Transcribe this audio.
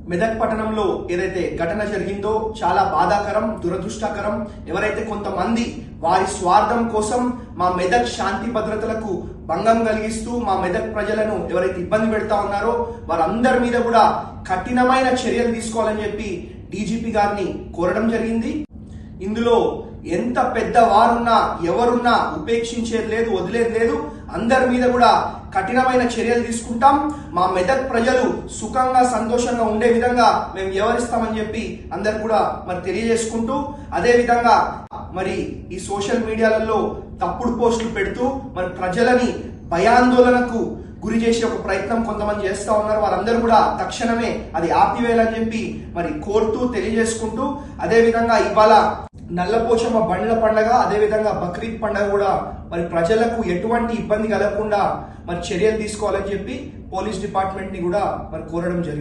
మెదక్ పట్టణంలో ఏదైతే ఘటన జరిగిందో చాలా బాధాకరం, దురదృష్టకరం. ఎవరైతే కొంతమంది వారి స్వార్థం కోసం మా మెదక్ శాంతి భద్రతలకు భంగం కలిగిస్తూ మా మెదక్ ప్రజలను ఎవరైతే ఇబ్బంది పెడతా ఉన్నారో వారందరి మీద కూడా కఠినమైన చర్యలు తీసుకోవాలని చెప్పి డీజీపీ గారిని కోరడం జరిగింది. ఇందులో ఎంత పెద్ద వారున్నా ఎవరున్నా ఉపేక్షించేది లేదు, వదిలేది లేదు. అందరి మీద కూడా కఠినమైన చర్యలు తీసుకుంటాం. మా మెదక్ ప్రజలు సుఖంగా సంతోషంగా ఉండే విధంగా మేము వ్యవహరిస్తామని చెప్పి అందరు కూడా మరి తెలియజేసుకుంటూ, అదే విధంగా మరి ఈ సోషల్ మీడియాలలో తప్పుడు పోస్టులు పెడుతూ మరి ప్రజలని భయాందోళనకు గురి చేసే ఒక ప్రయత్నం కొంతమంది చేస్తా ఉన్నారు. వారందరూ కూడా తక్షణమే అది ఆపివేయాలని చెప్పి మరి కోరుతూ తెలియజేసుకుంటూ, అదే విధంగా ఇవాళ నల్లపోచమ్మ బండ్ల పండగ, అదే విధంగా బక్రీద్ పండగ కూడా మరి ప్రజలకు ఎటువంటి ఇబ్బంది కలగకుండా మరి చర్యలు తీసుకోవాలని చెప్పి పోలీస్ డిపార్ట్మెంట్ ని కూడా మరి కోరడం జరిగింది.